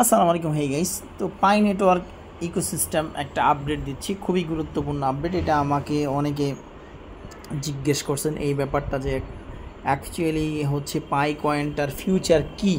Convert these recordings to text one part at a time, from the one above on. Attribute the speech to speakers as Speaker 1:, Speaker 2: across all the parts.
Speaker 1: আসসালামু আলাইকুম। Hey guys, তো পাই নেটওয়ার্ক ইকোসিস্টেম একটা আপডেট দিচ্ছি, খুবই গুরুত্বপূর্ণ আপডেট। এটা আমাকে অনেকে জিজ্ঞেস করছেন এই ব্যাপারটা যে অ্যাকচুয়ালি হচ্ছে পাই কয়েনটার ফিউচার কি,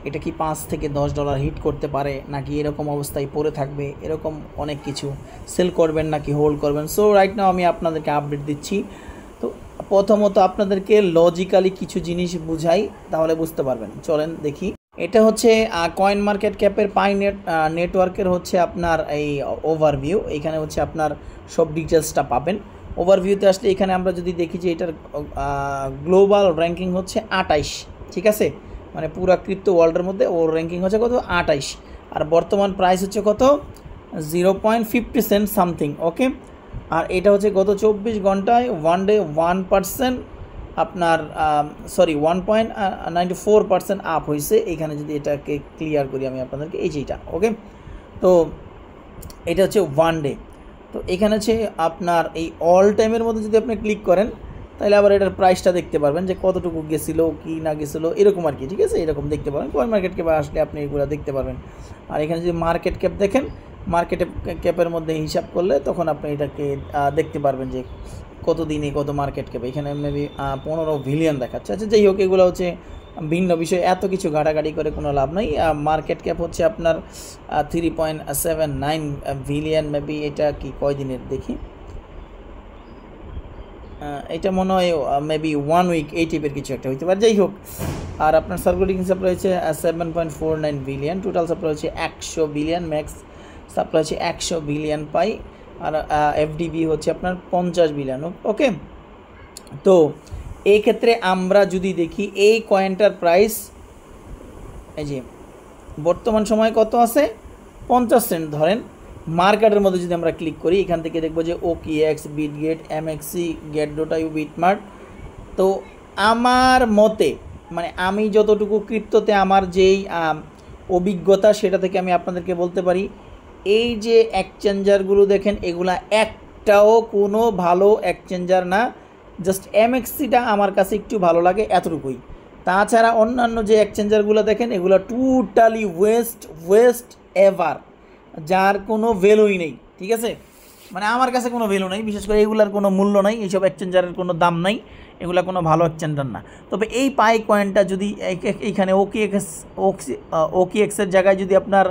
Speaker 1: এটা কি $5 থেকে $10 হিট করতে পারে নাকি এরকম অবস্থায় পড়ে থাকবে, এরকম অনেক কিছু, সেল করবেন নাকি হোল্ড করবেন। সো রাইট নাও আমি আপনাদেরকে আপডেট দিচ্ছি। তো প্রথমত আপনাদেরকে লজিক্যালি কিছু জিনিস বুঝাই, তাহলে বুঝতে পারবেন। চলেন দেখি। এটা হচ্ছে কয়েন মার্কেট ক্যাপের পাই নেটওয়ার্কের হচ্ছে আপনার এই ওভারভিউ। এখানে হচ্ছে আপনার সব ডিটেলসটা পাবেন। ওভারভিউতে আসলে এখানে আমরা যদি দেখি যে এটার গ্লোবাল র্যাঙ্কিং হচ্ছে 28, ঠিক আছে, মানে পুরা ক্রিপ্টো ওয়ার্ল্ডের মধ্যে ওর র্যাঙ্কিং হচ্ছে কত, 28। আর বর্তমান প্রাইস হচ্ছে কত, 0.50 সেন্ট সামথিং, ওকে। আর এটা হচ্ছে গত 24 ঘন্টায় ওয়ান ডে 1% আপনার 1.94% আপ হয়েছে। এখানে যদি এটাকে ক্লিয়ার করি আমি আপনাদেরকে, এই যে এটা, ওকে। তো এটা হচ্ছে ওয়ান ডে। তো এখানে হচ্ছে আপনার এই অল টাইমের মধ্যে যদি আপনি ক্লিক করেন তাহলে আবার এটার প্রাইসটা দেখতে পারবেন যে কতটুকু গেছিলো কি না গেছিলো, এরকম আর কি, ঠিক আছে। এরকম দেখতে পারবেন, কয়েন মার্কেট ক্যাপে আসলে আপনি এগুলো দেখতে পারবেন। আর এখানে যদি মার্কেট ক্যাপ দেখেন, মার্কেট ক্যাপের মধ্যে হিসাব করলে তখন আপনি এটাকে দেখতে পারবেন যে কত দিনে কত মার্কেট ক্যাপ। এখানে মেবি 15 বিলিয়ন দেখাচ্ছে। আচ্ছা, যাই হোক, এগুলো হচ্ছে ভিন্ন বিষয়, এত কিছু ঘাটাঘাটি করে কোনো লাভ নাই। মার্কেট ক্যাপ হচ্ছে আপনার 3.79 বিলিয়ন মেবি। এটা কি কয় দিনের দেখি, এটা মনে হয় মেবি 1 উইক, এই টাইপের কিছু একটা হইতে পারে। যাই হোক, আর আপনার সার্কুলেটিং সাপ্লাই হচ্ছে 7.49 বিলিয়ন, টোটাল সাপ্লাই হচ্ছে 100 বিলিয়ন, ম্যাক্স সাপ্লাই হচ্ছে 100 বিলিয়ন পাই। আর এফডিবি হচ্ছে আপনার 50 বিলিয়ন, ওকে। তো এই ক্ষেত্রে আমরা যদি দেখি এই কয়েনটার প্রাইস, এই যে বর্তমান সময় কত আছে, 50 সেন্ট ধরেন। মার্কেটের মধ্যে যদি আমরা ক্লিক করি, এখান থেকে দেখবো যে OKX, Bitget, MXC, get.io, BitMart. তো আমার মতে, মানে আমি যতটুকু ক্রিপ্টোতে আমার যেই অভিজ্ঞতা, সেটা থেকে আমি আপনাদেরকে বলতে পারি, এই যে এক্সচেঞ্জারগুলো দেখেন, এগুলা একটাও কোনো ভালো এক্সচেঞ্জার না। জাস্ট MXCটা আমার কাছে একটু ভালো লাগে, এতটুকুই। তাছাড়া অন্যান্য যে এক্সচেঞ্জারগুলো দেখেন, এগুলো টোটালি ওয়েস্ট এভার, যার কোনো ভ্যালুই নেই, ঠিক আছে। মানে আমার কাছে কোনো ভ্যালু নেই, বিশেষ করে এগুলার কোনো মূল্য নাই, এইসব এক্সচেঞ্জারের কোনো দাম নাই, এগুলো কোনো ভালো এক্সচেঞ্জার না। তবে এই পাই কয়েনটা যদি এইখানে OKX-এর জায়গায় যদি আপনার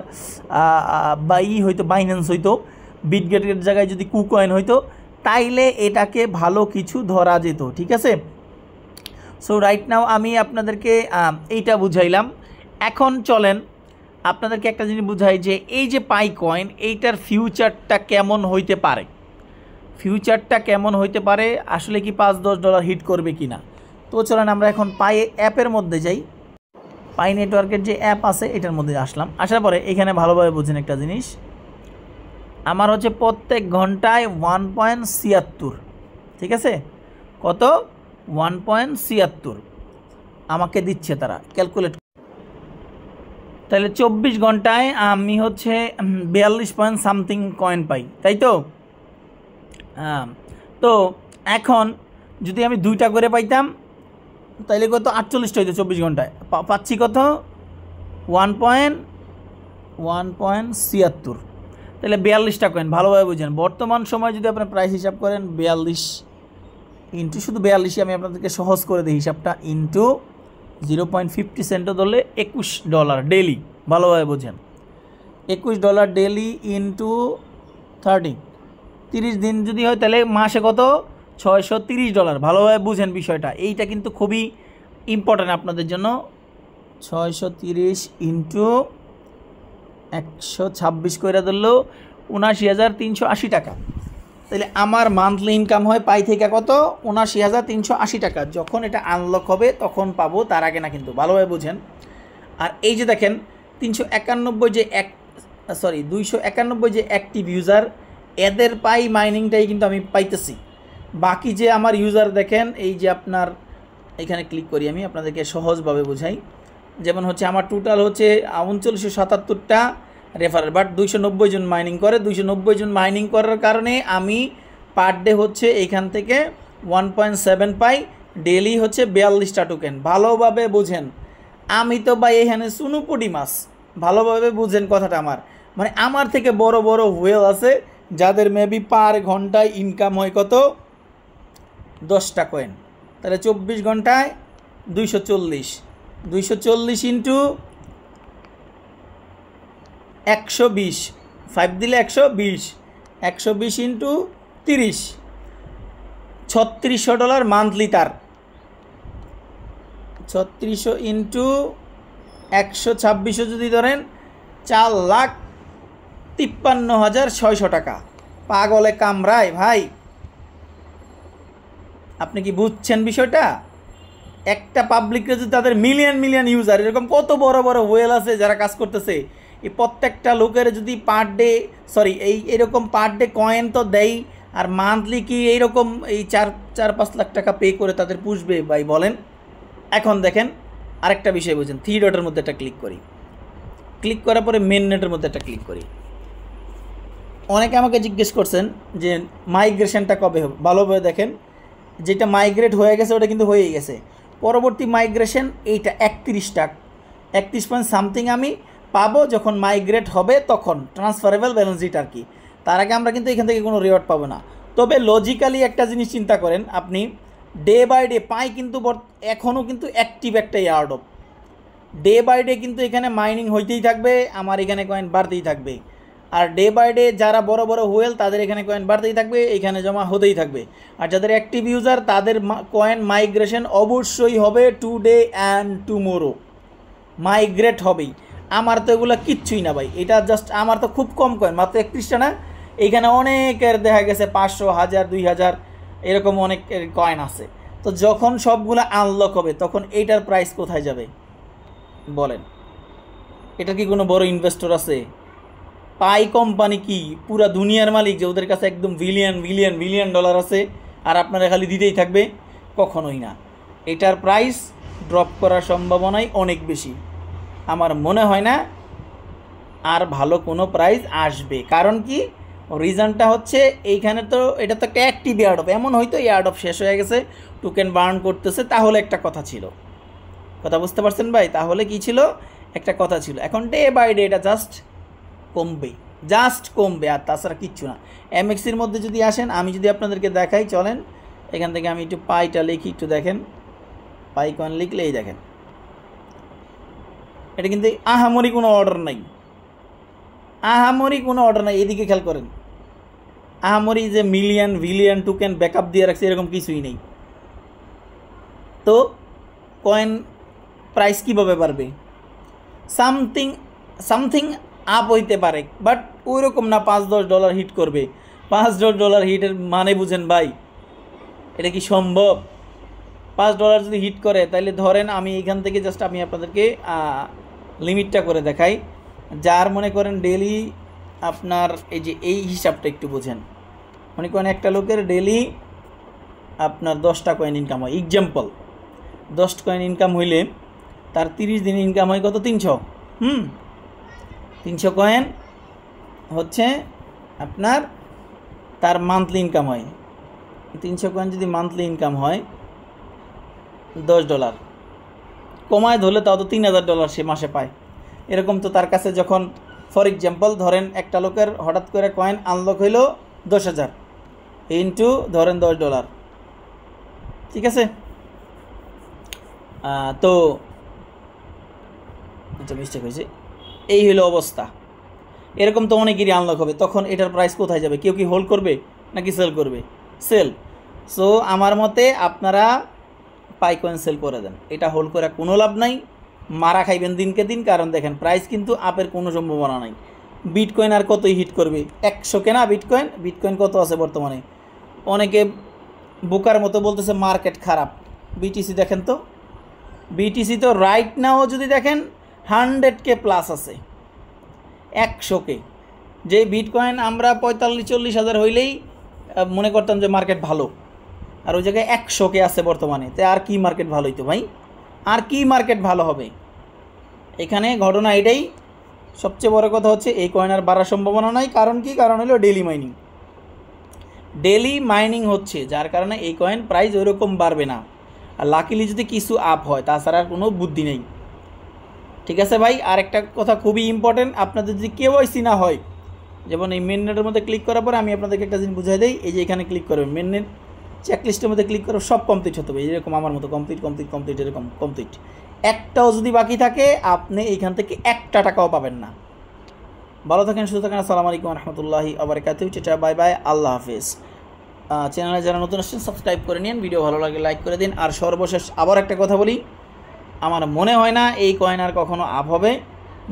Speaker 1: হয়তো বাইন্যান্স হইতো, বিটগেটের জায়গায় যদি কুকয়েন হইতো, তাইলে এটাকে ভালো কিছু ধরা যেত, ঠিক আছে। সো রাইট নাও আমি আপনাদেরকে এইটা বুঝাইলাম। এখন চলেন আপনাদেরকে একটা জিনিস বুঝাই যে এই যে পাই কয়েন, এইটার ফিউচারটা কেমন হইতে পারে। ফিউচারটা কেমন হইতে পারে, আসলে কি $5-10 হিট করবে কি না। তো চলেন আমরা এখন পাই অ্যাপের মধ্যে যাই। পাই নেটওয়ার্কের যে অ্যাপ আছে এটার মধ্যে আসলাম। আসার পরে এখানে ভালোভাবে বুঝেন একটা জিনিস, আমার হচ্ছে প্রত্যেক ঘন্টায় 1.76, ঠিক আছে। কত, 1.76 আমাকে দিচ্ছে তারা ক্যালকুলেট। তাহলে 24 ঘন্টায় আমি হচ্ছে 42 পয়েন্ট সামথিং কয়েন পাই, তাই তো। তো এখন যদি আমি 2টা করে পাইতাম তাইলে কত, 48টা হইতো 24 ঘন্টায়। পাচ্ছি কত, 1.76, তাহলে 42টা কয়েন। ভালোভাবে বুঝেন, বর্তমান সময় যদি আপনি প্রাইস হিসাব করেন, 42 ইন্টু, শুধু 42ই আমি আপনাদেরকে সহজ করে দিই হিসাবটা, ইন্টু 0.50 সেন্টও ধরলে $21 ডেলি। ভালোভাবে বোঝেন, $21 ডেলি ইন্টু 30 দিন যদি হয় তাহলে মাসে কত, $630। ভালোভাবে বুঝেন বিষয়টা, এইটা কিন্তু খুবই ইম্পর্ট্যান্ট আপনাদের জন্য। 630 ইন্টু 126 করে ধরলেও 79,380 টাকা। তাহলে আমার মান্থলি ইনকাম হয় পাই থেকে কত, 79,380 টাকা। যখন এটা আনলক হবে তখন পাবো, তার আগে না কিন্তু, ভালোভাবে বুঝেন। আর এই যে দেখেন 291 যে অ্যাক্টিভ ইউজার, এদের পাই মাইনিংটাই কিন্তু আমি পাইতেছি। বাকি যে আমার ইউজার দেখেন, এই যে আপনার এখানে ক্লিক করি, আমি আপনাদেরকে সহজভাবে বুঝাই। যেমন হচ্ছে আমার টোটাল হচ্ছে 3977টা রেফারেল, বাট 290 জন মাইনিং করে। 290 জন মাইনিং করার কারণে আমি পার ডে হচ্ছে এইখান থেকে 1.7 পাই, ডেলি হচ্ছে 42টা টোকেন। ভালোভাবে বুঝেন, আমি তো ভাই এখানে সুনুপুটি মাছ, ভালোভাবে বুঝেন কথাটা আমার, মানে আমার থেকে বড় বড় হুয়েল আছে যাদের মেবি পার ঘন্টায় ইনকাম হয় কত 10টা কয়েন, তাহলে 24 ঘন্টায় 240, 240 ইন্টু 120, 5 দিলে 120, 120 ইন্টু 30, $3600 মান্থলি। তার 3600 ইন্টু 126 যদি ধরেন 4,53,600 টাকা। পাগলে কামড়ায় ভাই, আপনি কি বুঝছেন বিষয়টা? একটা পাবলিকরে যদি তাদের মিলিয়ন মিলিয়ন ইউজার, এরকম কত বড় বড় ওয়েল আছে যারা কাজ করতেছে, এই প্রত্যেকটা লোকের যদি পার ডে এরকম পার ডে কয়েন তো দেয়, আর মান্থলি কি এইরকম এই 4-5 লাখ টাকা পে করে তাদের পুষবে ভাই বলেন? এখন দেখেন আরেকটা বিষয় বুঝেন, 3 ডটের মধ্যে একটা ক্লিক করি, ক্লিক করার পরে মেন নেটের মধ্যে একটা ক্লিক করি। অনেকে আমাকে জিজ্ঞেস করছেন যে মাইগ্রেশনটা কবে হবে, ভালোভাবে দেখেন, যেটা মাইগ্রেট হয়ে গেছে ওটা কিন্তু হয়েই গেছে। পরবর্তী মাইগ্রেশন এইটা 31 পয়েন্ট সামথিং আমি পাবো যখন মাইগ্রেট হবে, তখন ট্রান্সফারেবল ব্যালেন্স শিট আর কি। তার আগে আমরা কিন্তু এখান থেকে কোনো রিওয়ার্ড পাবো না। তবে লজিক্যালি একটা জিনিস চিন্তা করেন আপনি, ডে বাই ডে পাই কিন্তু এখনও কিন্তু অ্যাক্টিভ একটা এয়ারড্রপ, ডে বাই ডে কিন্তু এখানে মাইনিং হইতেই থাকবে, আমার এখানে কয়েন বাড়তেই থাকবে। আর ডে বাই ডে যারা বড় বড় হুয়েল তাদের এখানে কয়েন বাড়তেই থাকবে, এখানে জমা হতেই থাকবে। আর যাদের অ্যাক্টিভ ইউজার তাদের কয়েন মাইগ্রেশন অবশ্যই হবে, টুডে অ্যান্ড টুমোরো মাইগ্রেট হবেই। আমার তো এগুলো কিচ্ছুই না ভাই, এটা জাস্ট আমার তো খুব কম কয়েন, মাত্র 31টা না, এইখানে অনেকের দেখা গেছে 500, 1000, 2000 এরকম অনেক কয়েন আছে। তো যখন সবগুলো আনলক হবে তখন এইটার প্রাইস কোথায় যাবে বলেন? এটা কি কোনো বড় ইনভেস্টর আছে? পাই কোম্পানি কি পুরা দুনিয়ার মালিক যে ওদের কাছে একদম বিলিয়ন বিলিয়ন বিলিয়ন ডলার আছে আর আপনারা খালি দিতেই থাকবে? কখনোই না। এটার প্রাইস ড্রপ করার সম্ভাবনাই অনেক বেশি। আমার মনে হয় না আর ভালো কোনো প্রাইস আসবে। কারণ কি, রিজনটা হচ্ছে এইখানে তো এটা তো একটা অ্যাক্টিভ এয়ারড্রপ, এমন হয়তো এয়ারড্রপ শেষ হয়ে গেছে, টোকেন বার্ন করতেছে, তাহলে একটা কথা ছিল। কথা বুঝতে পারছেন ভাই? তাহলে কি ছিল, একটা কথা ছিল। এখন ডে বাই ডে এটা জাস্ট কমবে, আর তাছাড়া কিচ্ছু না। এমএক্সির মধ্যে যদি আসেন, আমি যদি আপনাদেরকে দেখাই, চলেন এখান থেকে আমি একটু পাইটা লিখি, একটু দেখেন, পাই কয়েন লিখলেই দেখেন এটা কিন্তু আহামরি কোনো অর্ডার নাই, এদিকে খেয়াল করেন, আহামরি যে মিলিয়ন বিলিয়ন টোকেন ব্যাকআপ দিয়ে রাখছে এরকম কিছুই নেই। তো কয়েন প্রাইস কীভাবে বাড়বে? সামথিং আপ হইতে পারে, বাট ওই রকম না $5-10 হিট করবে। $5-10 হিটের মানে বুঝেন ভাই? এটা কি সম্ভব? $5 যদি হিট করে, তাহলে ধরেন আমি এখান থেকে জাস্ট আমি আপনাদেরকে লিমিটটা করে দেখাই। যার মনে করেন ডেলি আপনার এই হিসাবটা একটু বোঝেন, মনে করেন একটা লোকের ডেলি আপনার 10টা কয়েন ইনকাম হয়, এক্সাম্পল 10 কয়েন ইনকাম হইলে তার 30 দিন ইনকাম হয় কত? 300। 300 কয়েন হচ্ছে আপনার তার মান্থলি ইনকাম হয়। 300 কয়েন যদি মান্থলি ইনকাম হয় $10, কমায় ধরলে তাও তো $3000 সে মাসে পায়। এরকম তো তার কাছে যখন ফর এক্সাম্পল ধরেন একটা লোকের হঠাৎ করে কয়েন আনলক হইল 10,000 ইন্টু ধরেন $10, ঠিক আছে? তো আচ্ছা মিস্টেক হয়েছে, এই হলো অবস্থা। এরকম তো অনেকেরই আনলক হবে, তখন এটার প্রাইস কোথায় যাবে? কেউ কি হোল্ড করবে নাকি সেল করবে? সেল। সো আমার মতে আপনারা পাই কয়েন সেল করে দেন, এটা হোল্ড করে কোনো লাভ নাই, মারা খাইবেন দিনকে দিন। কারণ দেখেন প্রাইস কিন্তু আপের কোনো সম্ভাবনা নাই। বিটকয়েন আর কতই হিট করবে? 100 কেনা বিটকয়েন কত আছে বর্তমানে? অনেকে বোকার মতো বলতেছে মার্কেট খারাপ। বিটিসি দেখেন তো, বিটিসি তো রাইট নাও যদি দেখেন 100K প্লাস আছে, 100K। যে বিটকয়েন আমরা 45-40 হাজার হইলেই মনে করতাম যে মার্কেট ভালো, আর ওই জায়গায় 100K আছে বর্তমানে। তো আর কি মার্কেট ভালো হইতো ভাই? আর কি মার্কেট ভালো হবে? এখানে ঘটনা এটাই। সবচেয়ে বড় কথা হচ্ছে এই কয়েন আর বাড়ার সম্ভাবনা নাই। কারণ কি? কারণ হলো ডেলি মাইনিং হচ্ছে, যার কারণে এই কয়েন প্রাইস ওইরকম বাড়বে না। আর লাকিলি যদি কিছু আপ হয়, তাছাড়া আর কোনো বুদ্ধি নেই। ঠিক আছে ভাই। আর একটা কথা খুবই ইম্পর্টেন্ট, আপনাদের যদি কেওয়াইসি না হয়, যেমন এই মেন নেটের মধ্যে ক্লিক করার পরে আমি আপনাদেরকে একটা জিনিস বুঝাই দিই। এই যে এখানে ক্লিক করবেন, মেন নেট চেকলিস্টের মধ্যে ক্লিক করে সব কমপ্লিট হতে হবে, এরকম আমার মতো কমপ্লিট কমপ্লিট কমপ্লিট, এরকম কমপ্লিট। একটাও যদি বাকি থাকে আপনি এইখান থেকে একটা টাকাও পাবেন না। ভালো থাকেন, সুস্থ থাকেন। আসসালামু আলাইকুম রহমতুল্লাহি ওয়া বারাকাতুহু। টাটা, বাই বাই, আল্লাহ হাফেজ। চ্যানেলে যারা নতুন আসছেন সাবস্ক্রাইব করে নিন, ভিডিও ভালো লাগে লাইক করে দিন। আর সর্বশেষ আবার একটা কথা বলি, আমার মনে হয় না এই কয়েন আর কখনো আপ হবে।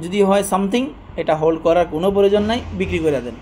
Speaker 1: যদি হয় সামথিং, এটা হোল্ড করার কোনো প্রয়োজন নাই, বিক্রি করে দেন।